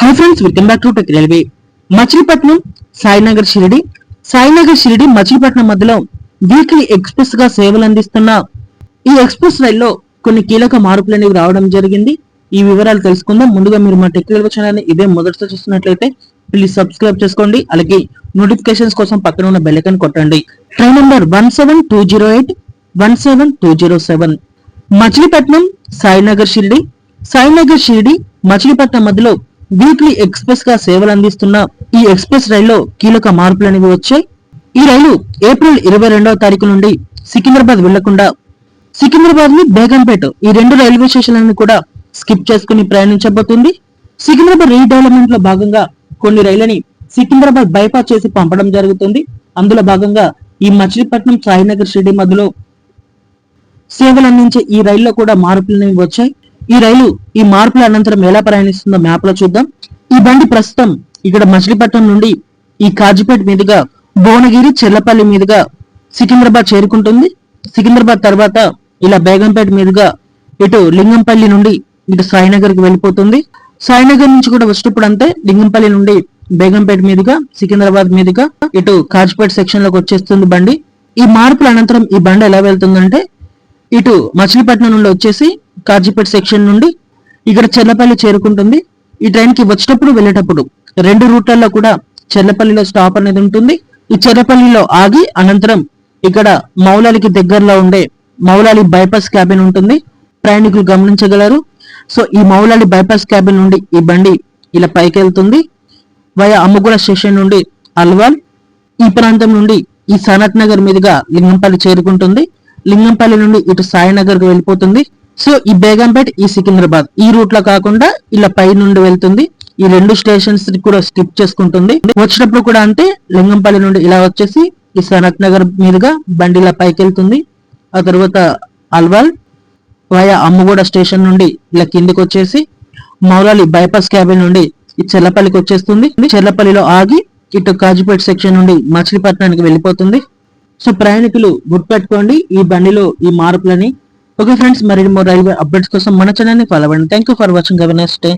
Hi friends, welcome back to tech railway. Machilipatnam Sainagar Shirdi Machilipatnam మధ్యలో weekly express గా సేవలు అందిస్తున్న ఈ ఎక్స్ప్రెస్ రైల్లో కొన్ని కీలక మార్పులు అనేవి రావడం జరిగింది. ఈ వివరాలు తెలుసుకుందాం. ముందుగా మీరు మా టెక్ రైల్వే ఛానల్ ని ఇదే మొదటిసారి చూస్తున్నట్లయితే ప్లీజ్ సబ్స్క్రైబ్ చేసుకోండి. అలాగే నోటిఫికేషన్స్ కోసం పక్కన ఉన్న బెల్ ఐకాన్ కొట్టండి. ట్రైన్ నంబర్ 17208 17207 మచిలీపట్నం సాయినగర్ షిరిడి మచిలీపట్నం మధ్యలో వీక్లీ ఎక్స్ప్రెస్ గా సేవలు అందిస్తున్న ఈ ఎక్స్ప్రెస్ రైల్లో కీలక మార్పులు అనేవి వచ్చాయి. ఈ రైలు ఏప్రిల్ 22వ తారీఖు నుండి సికింద్రాబాద్ వెళ్లకుండా సికింద్రాబాద్ ని బేగంపేట ఈ రెండు రైల్వే స్టేషన్లను కూడా స్కిప్ చేసుకుని ప్రయాణించబోతుంది. సికింద్రాబాద్ రీడెవలప్మెంట్ లో భాగంగా కొన్ని రైళ్లని సికింద్రాబాద్ బైపాస్ చేసి పంపడం జరుగుతుంది. అందులో భాగంగా ఈ మచిలీపట్నం సాయినగర్ షిరిడి మధ్యలో సేవలు అందించే ఈ రైల్లో కూడా మార్పులు అనేవి వచ్చాయి. ఈ మార్పుల అనంతరం ఎలా ప్రయాణిస్తుందో మ్యాప్ లో చూద్దాం. ఈ బండి ప్రస్తుతం ఇక్కడ మచిలీపట్నం నుండి ఈ కాజీపేట మీదుగా భువనగిరి చెర్లపల్లి మీదుగా సికింద్రాబాద్ చేరుకుంటుంది. సికింద్రాబాద్ తర్వాత ఇలా బేగంపేట మీదుగా ఇటు లింగంపల్లి నుండి ఇటు సాయినగర్ కి వెళ్ళిపోతుంది. సాయినగర్ నుంచి కూడా వచ్చేటప్పుడు అంతే లింగంపల్లి నుండి బేగంపేట మీదుగా సికింద్రాబాద్ మీదుగా ఇటు కాజీపేట సెక్షన్ లోకి వచ్చేస్తుంది బండి. ఈ మార్పుల అనంతరం ఈ బండి ఎలా వెళ్తుందంటే ఇటు మచిలీపట్నం నుండి వచ్చేసి కాజీపేట సెక్షన్ నుండి ఇక్కడ చెర్లపల్లి చేరుకుంటుంది. ఈ ట్రైన్ కి వచ్చేటప్పుడు వెళ్ళేటప్పుడు రెండు రూట్లలో కూడా చెర్లపల్లిలో స్టాప్ అనేది ఉంటుంది. ఈ చెర్లపల్లిలో ఆగి అనంతరం ఇక్కడ మౌలాలికి దగ్గరలో ఉండే మౌలాలి బైపాస్ క్యాబిన్ ఉంటుంది. ప్రయాణికులు గమనించగలరు. సో ఈ మౌలాలి బైపాస్ క్యాబిన్ నుండి ఈ బండి ఇలా పైకి వెళ్తుంది. వయా అమ్మగూడ స్టేషన్ నుండి అల్వాల్ ఈ ప్రాంతం నుండి ఈ సనత్ నగర్ మీదుగా లింగంపల్లి చేరుకుంటుంది. లింగంపల్లి నుండి ఇటు సాయినగర్ కు వెళ్ళిపోతుంది. సో ఈ బేగంపేట్ ఈ సికింద్రాబాద్ ఈ రూట్ లో కాకుండా ఇలా పై నుండి వెళ్తుంది. ఈ రెండు స్టేషన్స్ కూడా స్కిప్ చేసుకుంటుంది. వచ్చినప్పుడు కూడా అంతే లింగంపల్లి నుండి ఇలా వచ్చేసి ఈ సనత్ నగర్ మీదుగా బండి ఇలా పైకి వెళ్తుంది. ఆ తర్వాత అల్వాల్ వయా అమ్మగూడ స్టేషన్ నుండి ఇలా కిందికి వచ్చేసి మౌలాలి బైపాస్ క్యాబిన్ నుండి ఈ చెర్లపల్లికి వచ్చేస్తుంది. చెర్లపల్లిలో ఆగి ఇటు కాజీపేట సెక్షన్ నుండి మచిలీపట్నానికి వెళ్ళిపోతుంది. సో ప్రయాణికులు గుర్తుపెట్టుకోండి ఈ బండిలో ఈ మార్పులని. ఓకే ఫ్రెండ్స్, మరిన్ని రైల్వే అప్డేట్స్ కోసం మన ఛానల్ ని ఫాలో అవ్వండి. Thank you for watching. Have a nice day.